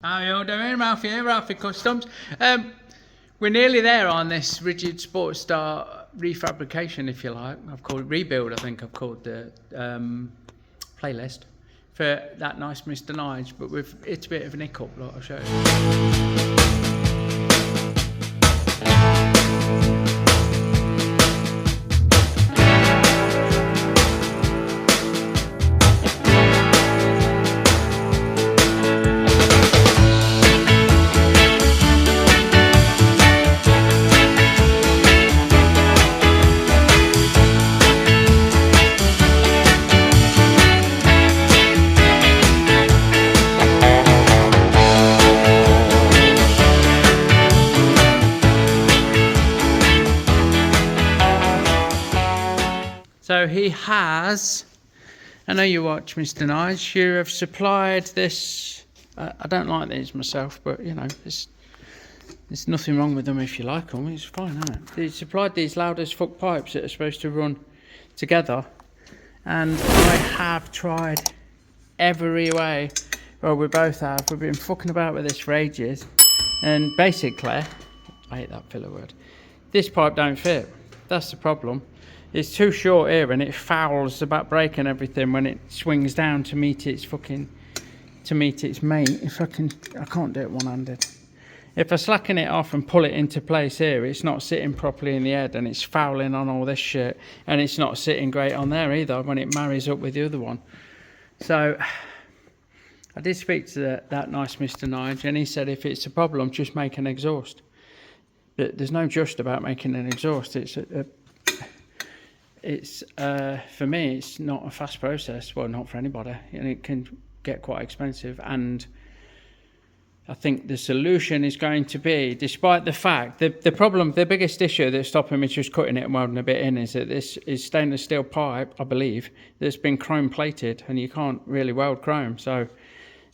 How you all doing, Ralfy? Ralfy Customs. We're nearly there on this rigid Sportster refabrication, if you like. I've called it rebuild. I think I've called the playlist for that nice Mr. Nige, but it's a bit of an hiccup. Like I'll show you. So he has, I know you watch Mr. Nige, you have supplied this, I don't like these myself, but you know, there's nothing wrong with them if you like them, it's fine, isn't it? He supplied these loud as fuck pipes that are supposed to run together, and I have tried every way, well we both have, we've been fucking about with this for ages, and basically, I hate that filler word, this pipe don't fit, that's the problem. It's too short here and it fouls the back brake and everything when it swings down to meet its mate. I can't do it one-handed. If I slacken it off and pull it into place here, it's not sitting properly in the head and it's fouling on all this shit, and it's not sitting great on there either when it marries up with the other one. So I did speak to that nice Mr. Nige, and he said if it's a problem, just make an exhaust. But there's no just about making an exhaust. It's for me, it's not a fast process. Well, not for anybody, and it can get quite expensive. And I think the solution is going to be, despite the fact that the biggest issue that's stopping me just cutting it and welding a bit in is that this is stainless steel pipe, I believe, that's been chrome plated, and you can't really weld chrome, so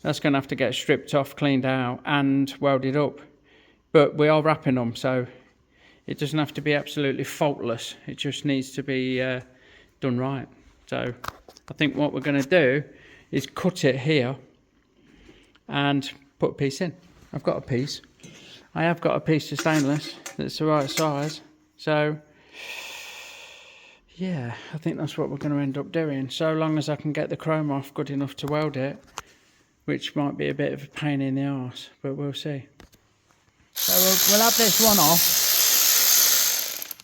that's going to have to get stripped off, cleaned out, and welded up. But we are wrapping them, so it doesn't have to be absolutely faultless. It just needs to be done right. So I think what we're going to do is cut it here and put a piece in. I've got a piece. I have got a piece of stainless that's the right size. So yeah, I think that's what we're going to end up doing. So long as I can get the chrome off good enough to weld it, which might be a bit of a pain in the arse, but we'll see. So we'll have this one off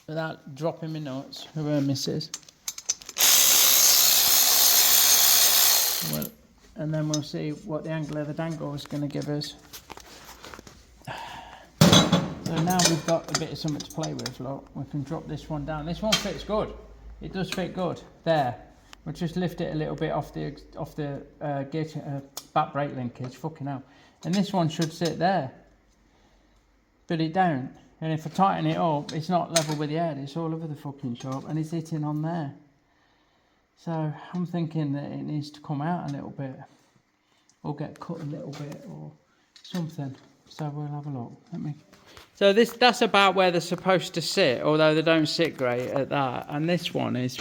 without dropping my nuts with her missus. Well, and then we'll see what the angle of the dangle is going to give us. So now we've got a bit of something to play with, look. We can drop this one down. This one fits good. It does fit good. There. We'll just lift it a little bit off the back brake linkage. Fucking hell. And this one should sit there. But it don't. And if I tighten it up, it's not level with the head, it's all over the fucking shop, and it's hitting on there. So I'm thinking that it needs to come out a little bit, or get cut a little bit, or something. So we'll have a look. So that's about where they're supposed to sit, although they don't sit great at that. And this one is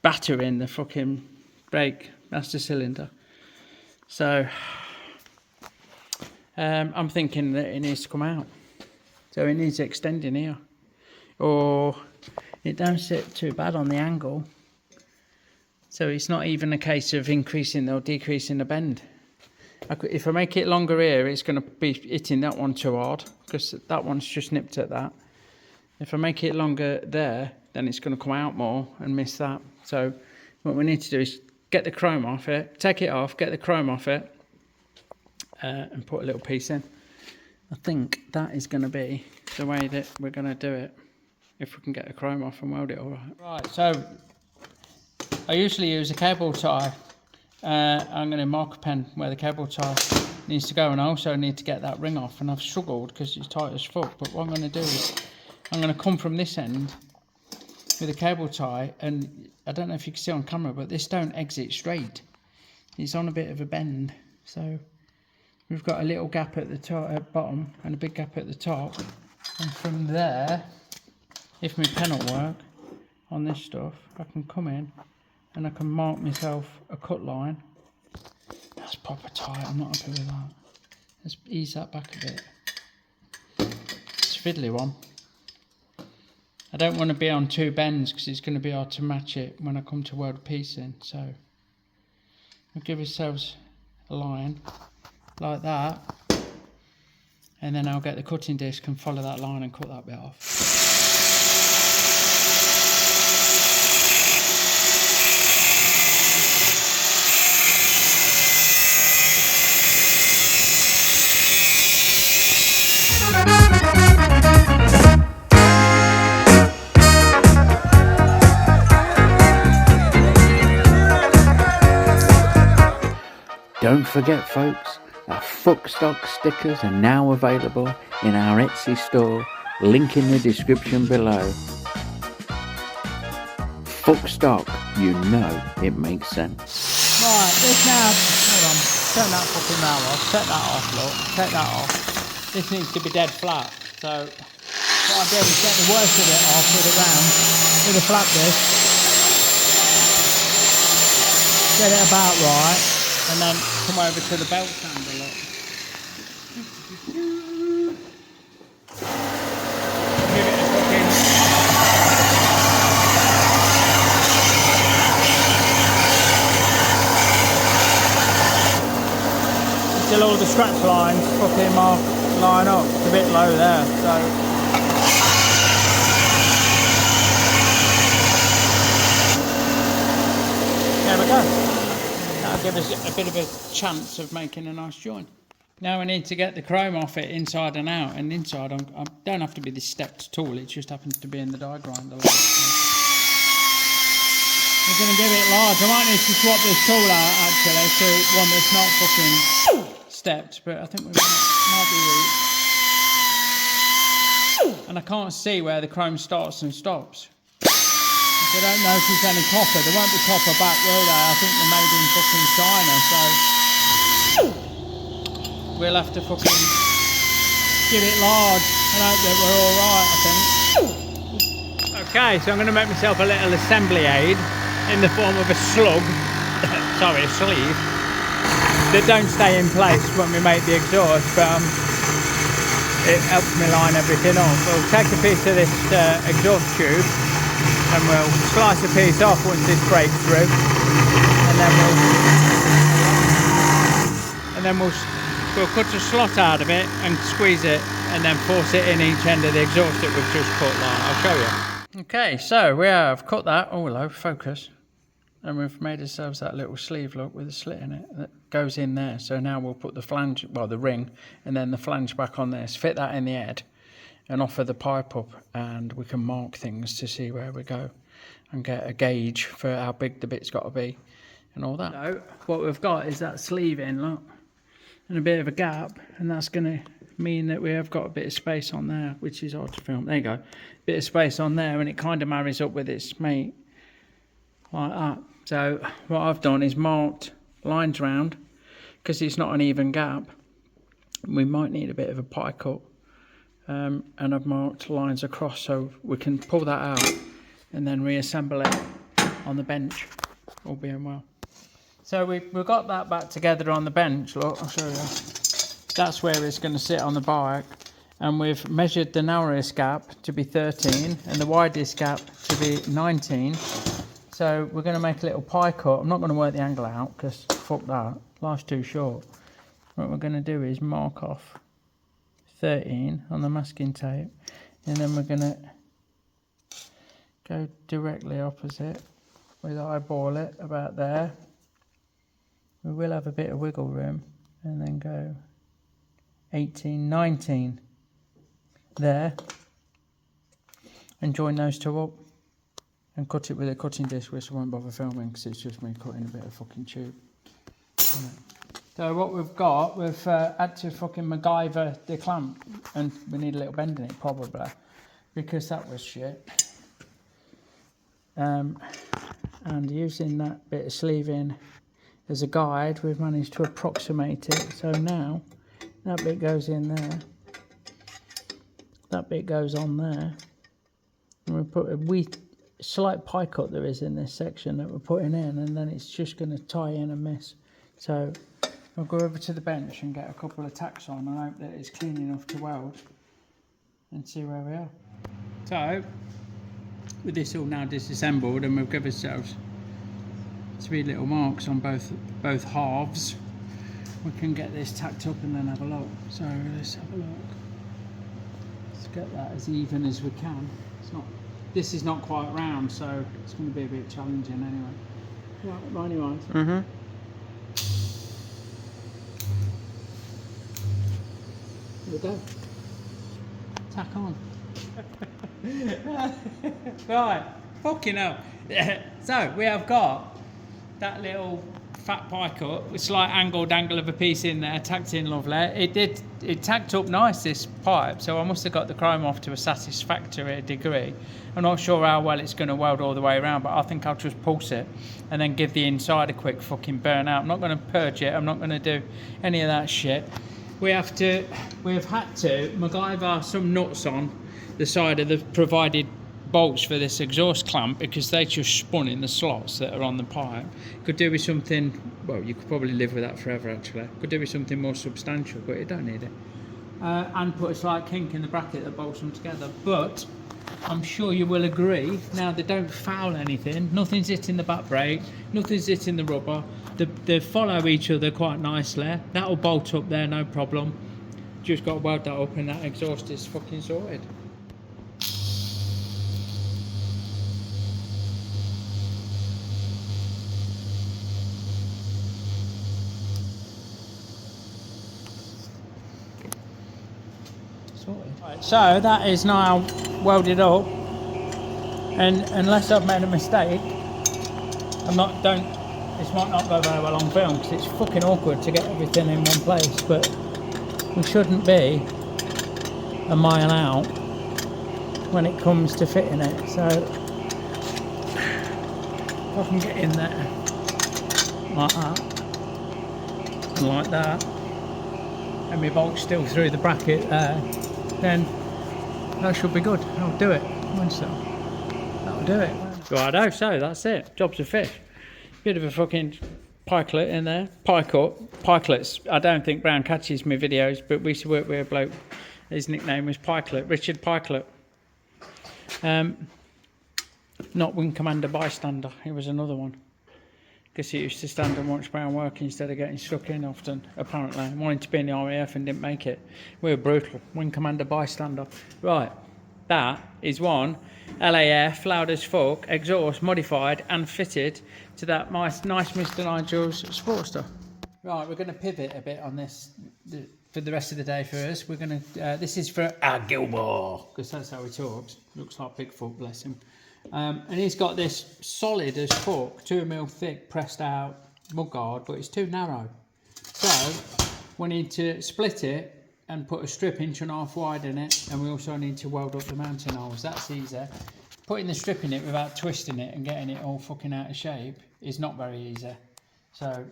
battering the fucking brake, that's the cylinder. So I'm thinking that it needs to come out. So it needs extending here, or it don't sit too bad on the angle. So it's not even a case of increasing or decreasing the bend. If I make it longer here, it's going to be hitting that one too hard, because that one's just nipped at that. If I make it longer there, then it's going to come out more and miss that. So what we need to do is get the chrome off it, take it off, get the chrome off it, and put a little piece in. I think that is going to be the way that we're going to do it, if we can get the chrome off and weld it all right. Right, so I usually use a cable tie. I'm going to mark a pen where the cable tie needs to go, and I also need to get that ring off, and I've struggled because it's tight as fuck. But what I'm going to do is I'm going to come from this end with a cable tie, and I don't know if you can see on camera, but this don't exit straight. It's on a bit of a bend, so we've got a little gap at the top, at bottom, and a big gap at the top. And from there, if my pen will work on this stuff, I can come in and I can mark myself a cut line. That's proper tight, I'm not happy with that. Let's ease that back a bit. It's a fiddly one. I don't want to be on 2 bends because it's going to be hard to match it when I come to weld a piece in. So we'll give ourselves a line like that, and then I'll get the cutting disc and follow that line and cut that bit off. Don't forget, folks, our Fuckstock stickers are now available in our Etsy store, link in the description below. Fuckstock, you know it makes sense. Right, this now, hold on, turn that fucking rail off, take that off, look, take that off. This needs to be dead flat, so what I do is get the worst of it off with a round, with a flat disc, get it about right, and then come over to the belt sander, look. Give it a fucking... Still all the scratch lines fucking line up. It's a bit low there, so... There we go. That'll give us a bit of a chance of making a nice joint. Now we need to get the chrome off it inside and out, and inside I don't have to be this stepped at all, it just happens to be in the die grinder. We're going to give it large. I might need to swap this tool out actually to one that's not fucking stepped, but I think we might be right. And I can't see where the chrome starts and stops. I don't know if there's any copper. There won't be copper back, will there? I think they're made in fucking China, so we'll have to fucking give it large and hope that we're alright, I think. Okay, so I'm going to make myself a little assembly aid in the form of a slug, sorry, a sleeve, that don't stay in place when we make the exhaust, but it helps me line everything up. We'll take a piece of this exhaust tube, and we'll slice a piece off once this breaks through, and then we'll cut a slot out of it and squeeze it, and then force it in each end of the exhaust that we've just cut. Like I'll show you. Okay, so we have cut that. Oh hello, focus, and we've made ourselves that little sleeve, look, with a slit in it that goes in there. So now we'll put the flange, well, the ring, and then the flange back on there. So fit that in the head and offer the pipe up, and we can mark things to see where we go and get a gauge for how big the bit's got to be and all that. So what we've got is that sleeve in, look, and a bit of a gap, and that's going to mean that we have got a bit of space on there, which is hard to film. There you go, bit of space on there, and it kind of marries up with its mate like that. So what I've done is marked lines round, because it's not an even gap. We might need a bit of a pie cut. And I've marked lines across so we can pull that out and then reassemble it on the bench, all being well. So we've got that back together on the bench, look, I'll show you. That's where it's going to sit on the bike, and we've measured the narrowest gap to be 13 and the widest gap to be 19. So we're going to make a little pie cut. I'm not going to work the angle out because fuck that, life's too short. What we're going to do is mark off 13 on the masking tape, and then we're going to go directly opposite with eyeball it about there. We will have a bit of wiggle room, and then go 18, 19 there, and join those two up and cut it with a cutting disc, which I won't bother filming because it's just me cutting a bit of fucking tube. So what we've got, we've had to fucking MacGyver the clamp, and we need a little bend in it probably, because that was shit. And using that bit of sleeving as a guide, we've managed to approximate it. So now that bit goes in there, that bit goes on there, and we put a wee slight pie cut there is in this section that we're putting in, and then it's just going to tie in and miss. So We'll go over to the bench and get a couple of tacks on and hope that it's clean enough to weld and see where we are. So, with this all now disassembled, and we've given ourselves 3 little marks on both halves, we can get this tacked up and then have a look. So let's have a look. Let's get that as even as we can. This is not quite round, so it's going to be a bit challenging anyway. Right, anyway. Mm-hmm. Here we go. Tack on. Right, fucking hell. So we have got that little fat pie cut with slight angle of a piece in there, tacked in lovely. It tacked up nice, this pipe, so I must have got the chrome off to a satisfactory degree. I'm not sure how well it's going to weld all the way around, but I think I'll just pulse it and then give the inside a quick fucking burn out. I'm not going to purge it, I'm not going to do any of that shit. We have had to MacGyver some nuts on the side of the provided bolts for this exhaust clamp because they just spun in the slots that are on the pipe. Could do with something, well, you could probably live with that forever actually. Could do with something more substantial, but you don't need it. And put a slight kink in the bracket that bolts them together. But I'm sure you will agree, now they don't foul anything, nothing's hitting the back brake, nothing's hitting the rubber, they follow each other quite nicely. That'll bolt up there, no problem. Just got to weld that up and that exhaust is fucking sorted. Right, so that is now welded up, and unless I've made a mistake, this might not go very well on film because it's fucking awkward to get everything in one place, but we shouldn't be a mile out when it comes to fitting it. So if I can get in there like that and like that, and my bolt's still through the bracket there, then that should be good. I'll do it. That'll do it. Righto, so that's it. Job's a fish. Bit of a fucking pikelet in there. Pikelets. I don't think Brown catches my videos, but we used to work with a bloke. His nickname was Pikelet, Richard Pikelet. Not Wing Commander Bystander. He was another one. Because he used to stand and watch Brown work instead of getting stuck in often, apparently. Wanted to be in the RAF and didn't make it. We were brutal. Wing Commander Bystander. Right, that is one LAF, loud as fuck, exhaust modified and fitted to that nice Mr. Nigel's Sportster. Right, we're going to pivot a bit on this for the rest of the day for us. We're going to, this is for Gilmore, because that's how he talks. Looks like Bigfoot, bless him. And he's got this solid as fuck, 2mm thick pressed out mudguard, but it's too narrow. So we need to split it and put a strip 1.5 inch wide in it, and we also need to weld up the mounting holes. That's easy. Putting the strip in it without twisting it and getting it all fucking out of shape is not very easy. So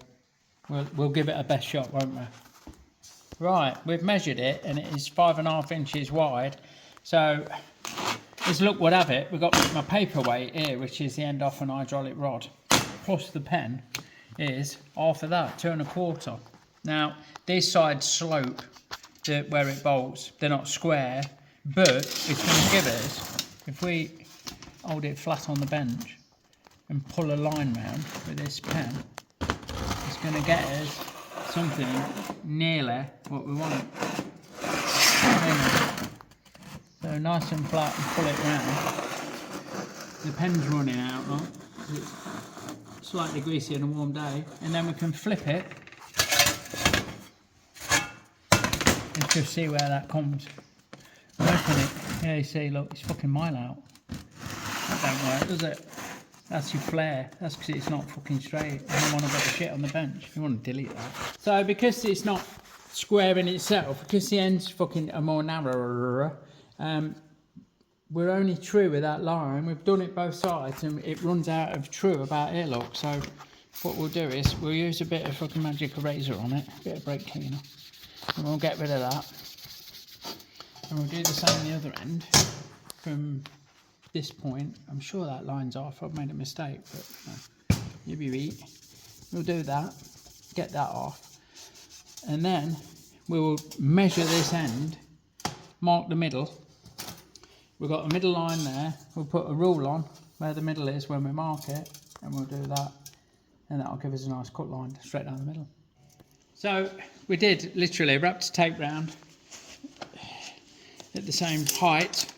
we'll give it a best shot, won't we? Right, we've measured it and it is 5.5 inches wide. So as luck would have it, we've got my paperweight here, which is the end off an hydraulic rod, plus the pen is half of that, 2.25. Now these sides slope where it bolts, they're not square, but it's going to give us, if we hold it flat on the bench and pull a line round with this pen, it's going to get us something nearly what we want. So nice and flat and pull it round. The pen's running out, right? It's slightly greasy on a warm day, and then we can flip it. Let's just see where that comes. Open it. Yeah, you see, look, it's fucking mile out. That don't work, does it? That's your flare. That's because it's not fucking straight. I don't want to put the shit on the bench. You want to delete that. So because it's not square in itself, because the ends fucking are more narrow, we're only true with that line. We've done it both sides and it runs out of true about here, look. So what we'll do is we'll use a bit of fucking magic eraser on it, a bit of brake cleaner, and we'll get rid of that. And we'll do the same on the other end from this point. I'm sure that line's off. I've made a mistake, but no, you'll be right. We'll do that, get that off. And then we will measure this end, mark the middle. We've got a middle line there. We'll put a rule on where the middle is when we mark it, and we'll do that. And that'll give us a nice cut line straight down the middle. So we did literally wrapped tape round at the same height,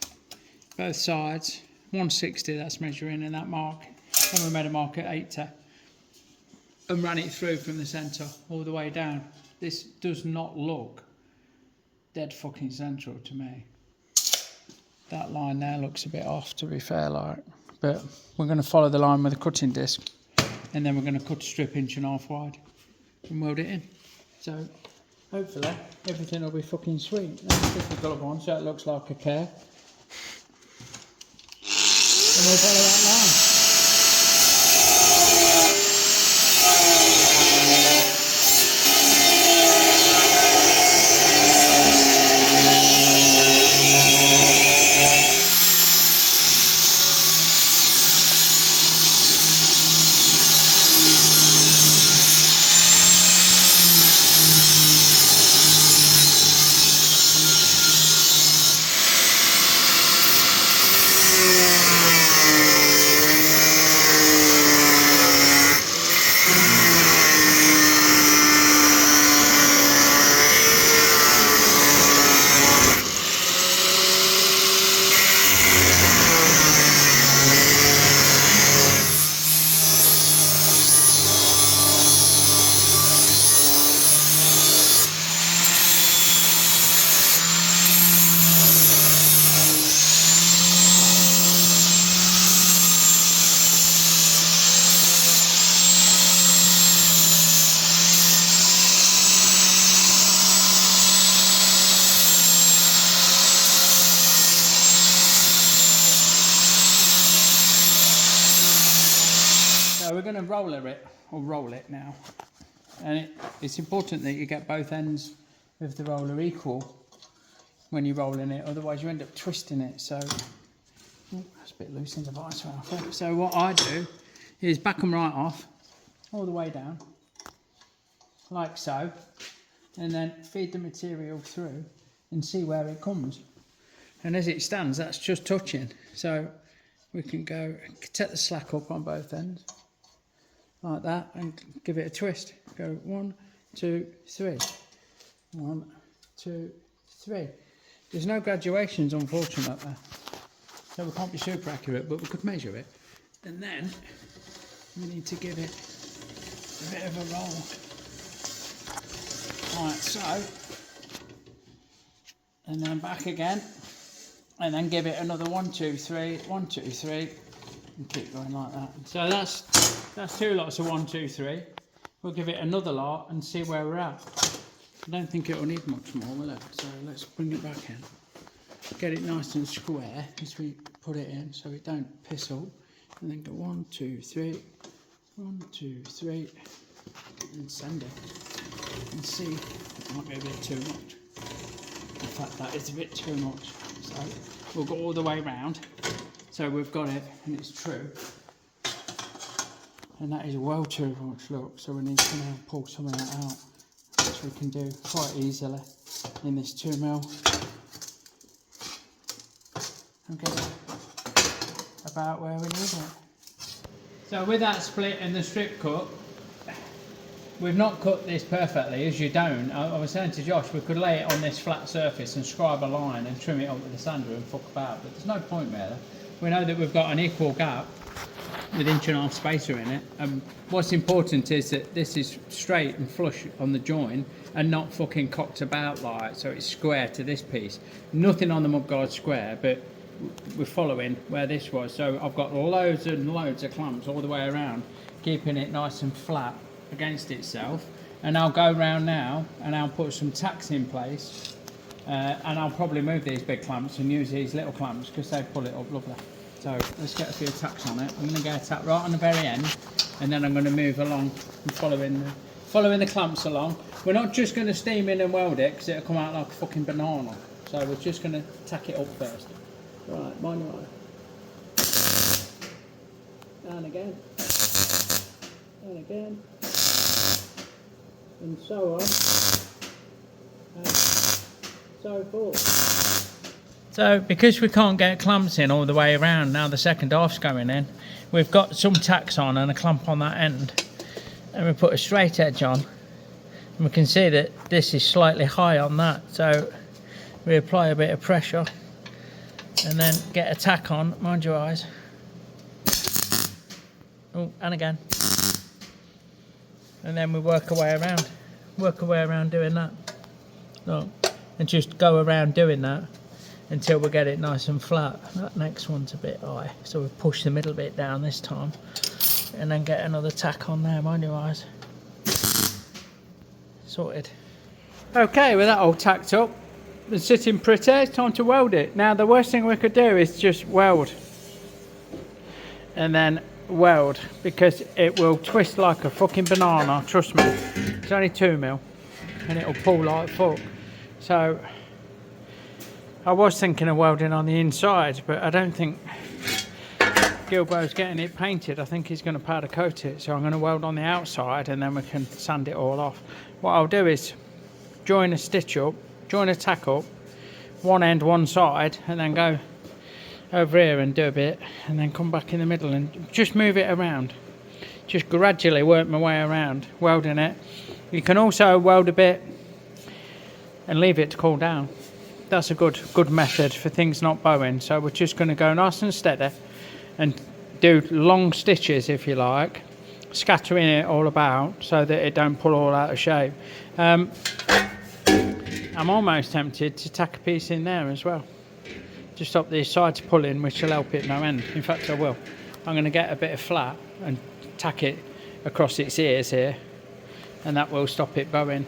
both sides, 160 that's measuring in that mark. And we made a mark at 80 and ran it through from the centre all the way down. This does not look dead fucking central to me. That line there looks a bit off, to be fair, like, but we're going to follow the line with a cutting disc, and then we're going to cut a strip 1.5 inches wide and weld it in. So hopefully everything will be fucking sweet. Let's stick the glove on so it looks like a care, and we'll follow that line. So we're going to roll it now, and it's important that you get both ends of the roller equal when you're rolling it, otherwise you end up twisting it. So that's a bit loose in the vice rail. So what I do is back them right off all the way down like so, and then feed the material through and see where it comes. And as it stands, that's just touching, so we can go take the slack up on both ends like that and give it a twist. Go 1, 2, 3, 1, 2, 3. There's no graduations, unfortunately, so we can't be super accurate, but we could measure it. And then we need to give it a bit of a roll like so, and then back again, and then give it another 1, 2, 3, 1, 2, 3, and keep going like that. So that's 2 lots of 1, 2, 3. We'll give it another lot and see where we're at. I don't think it will need much more, will it? So let's bring it back in, get it nice and square as we put it in so it don't piss up, and then go 1, 2, 3, 1, 2, 3, and send it and see. It might be a bit too much. In fact, that is a bit too much. So we'll go all the way round. So we've got it, and it's true. And that is well too much, look. So we need to now pull some of that out, which we can do quite easily in this 2mm. And get it about where we need it. So with that split and the strip cut, we've not cut this perfectly, as you don't. I was saying to Josh, we could lay it on this flat surface and scribe a line and trim it up with a sander and fuck about, but there's no point really. We know that we've got an equal gap with 1.5 inch spacer in it, and what's important is that this is straight and flush on the join and not fucking cocked about like, so it's square to this piece. Nothing on the mudguard square, but we're following where this was. So I've got loads and loads of clamps all the way around, keeping it nice and flat against itself. And I'll go round now and I'll put some tacks in place, and I'll probably move these big clamps and use these little clamps because they pull it up lovely. So let's get a few tacks on it. I'm going to get a tack right on the very end, and then I'm going to move along and following the clamps along. We're not just going to steam in and weld it because it'll come out like a fucking banana. So we're just going to tack it up first. Right, mind your eye. Down again. Down again. And so on. so forth. So because we can't get clamps in all the way around, now the second half's going in, we've got some tacks on and a clamp on that end, and we put a straight edge on, and we can see that this is slightly high on that, so we apply a bit of pressure and then get a tack on, mind your eyes. Oh, and again. And then we work our way around doing that. Look, and just go around doing that until we get it nice and flat. That next one's a bit high, so we push the middle bit down this time, and then get another tack on there, mind your eyes. Sorted. Okay, with that all tacked up, it's sitting pretty, it's time to weld it. Now the worst thing we could do is just weld, and then weld, because it will twist like a fucking banana, trust me. It's only 2mm, and it'll pull like fuck. So I was thinking of welding on the inside, but I don't think Gilbo's getting it painted. I think he's going to powder coat it, so I'm going to weld on the outside, and then we can sand it all off. What I'll do is join a stitch up, join a tack up, one end one side, and then go over here and do a bit, and then come back in the middle and just move it around. Just gradually work my way around welding it. You can also weld a bit and leave it to cool down. That's a good method for things not bowing. So we're just going to go nice and steady and do long stitches, if you like, scattering it all about so that it don't pull all out of shape. I'm almost tempted to tack a piece in there as well. Just stop these sides pulling, which will help it no end. In fact, I will. I'm going to get a bit of flat and tack it across its ears here, and that will stop it bowing.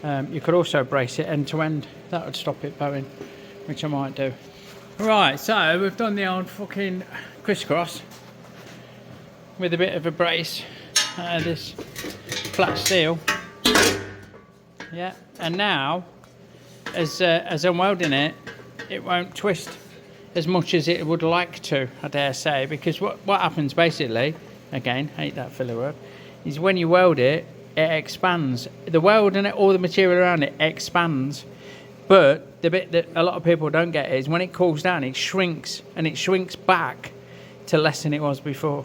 You could also brace it end to end. That would stop it bowing, which I might do. Right, so we've done the old fucking crisscross with a bit of a brace, this flat steel. Yeah, and now as I'm welding it, it won't twist as much as it would like to, I dare say, because what happens basically, again, hate that filler word, is when you weld it, it expands. The weld and all the material around it expands, but the bit that a lot of people don't get is when it cools down, it shrinks, and it shrinks back to less than it was before.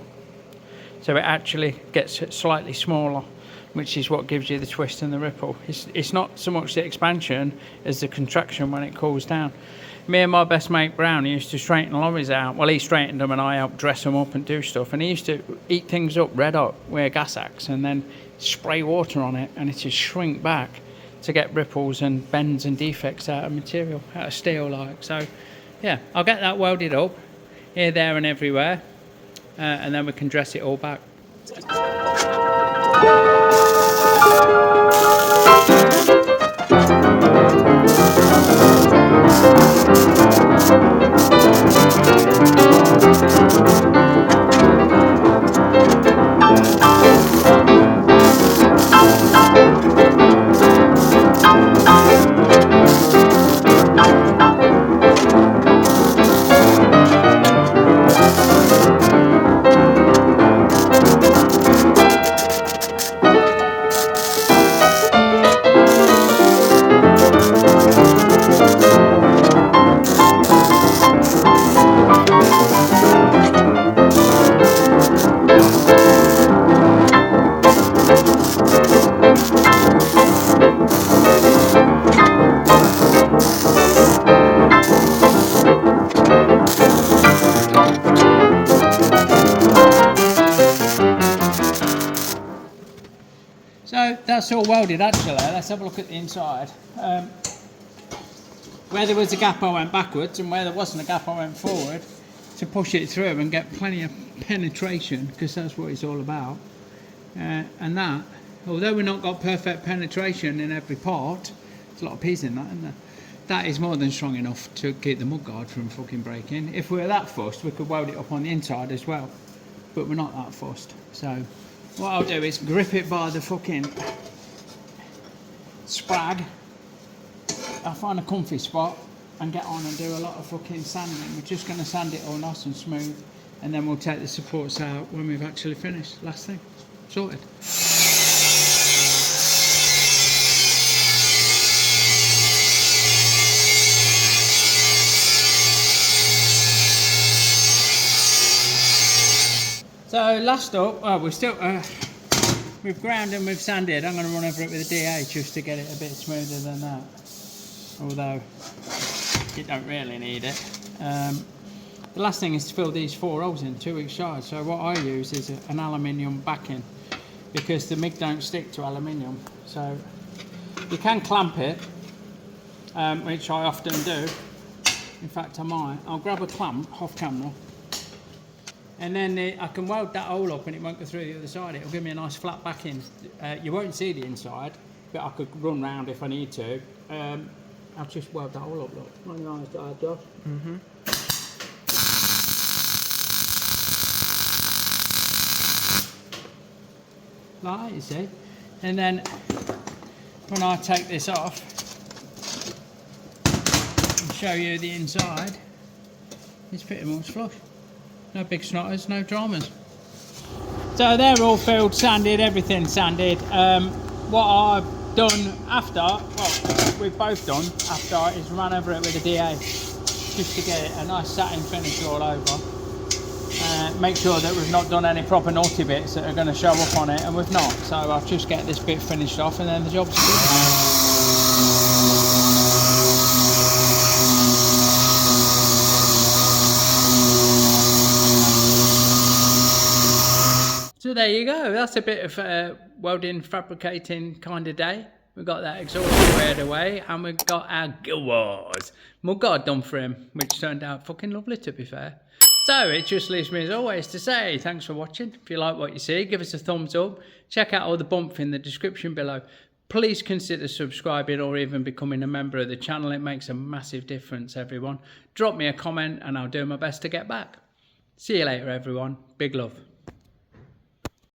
So it actually gets slightly smaller, which is what gives you the twist and the ripple. It's not so much the expansion as the contraction when it cools down. Me and my best mate Brown, he used to straighten lorries out. Well, he straightened them and I helped dress them up and do stuff. And he used to eat things up red hot with a gas axe and then spray water on it, and it just shrink back to get ripples and bends and defects out of material, out of steel like. So yeah, I'll get that welded up here, there and everywhere, and then we can dress it all back. So that's all welded actually. Let's have a look at the inside. Where there was a gap I went backwards, and where there wasn't a gap I went forward to push it through and get plenty of penetration, because that's what it's all about. And that, although we've not got perfect penetration in every part, there's a lot of peas in that, isn't there? That is more than strong enough to keep the mudguard from fucking breaking. If we were that fussed, we could weld it up on the inside as well, but we're not that fussed. So what I'll do is grip it by the fucking sprag. I'll find a comfy spot and get on and do a lot of fucking sanding. We're just going to sand it all nice and smooth, and then we'll take the supports out when we've actually finished. Last thing, sorted. So last up, well, we're still, we've ground and we've sanded. I'm going to run over it with a DA just to get it a bit smoother than that. Although, you don't really need it. The last thing is to fill these 4 holes in, 2 each side. So what I use is an aluminium backing, because the MIG don't stick to aluminium. So you can clamp it, which I often do. In fact, I might. I'll grab a clamp off camera, and then I can weld that hole up and it won't go through the other side. It'll give me a nice flat backing. You won't see the inside, but I could run round if I need to. I'll just weld that hole up, look. Really nice, Josh. Mm-hmm. Like that, you see. And then when I take this off and show you the inside, it's pretty much flush. No big snotters, no dramas. So they're all filled, sanded, everything sanded. What I've done after, well, we've both done after, is run over it with a DA just to get it a nice satin finish all over. Make sure that we've not done any proper naughty bits that are going to show up on it, and we've not. So I'll just get this bit finished off and then the job's done. So there you go, that's a bit of welding, fabricating kind of day. We've got that exhaust squared away, and we've got our gills mud guard done for him, which turned out fucking lovely, to be fair. So it just leaves me as always to say thanks for watching. If you like what you see, give us a thumbs up. Check out all the bump in the description below. Please consider subscribing or even becoming a member of the channel. It makes a massive difference, everyone. Drop me a comment and I'll do my best to get back. See you later, everyone. Big love.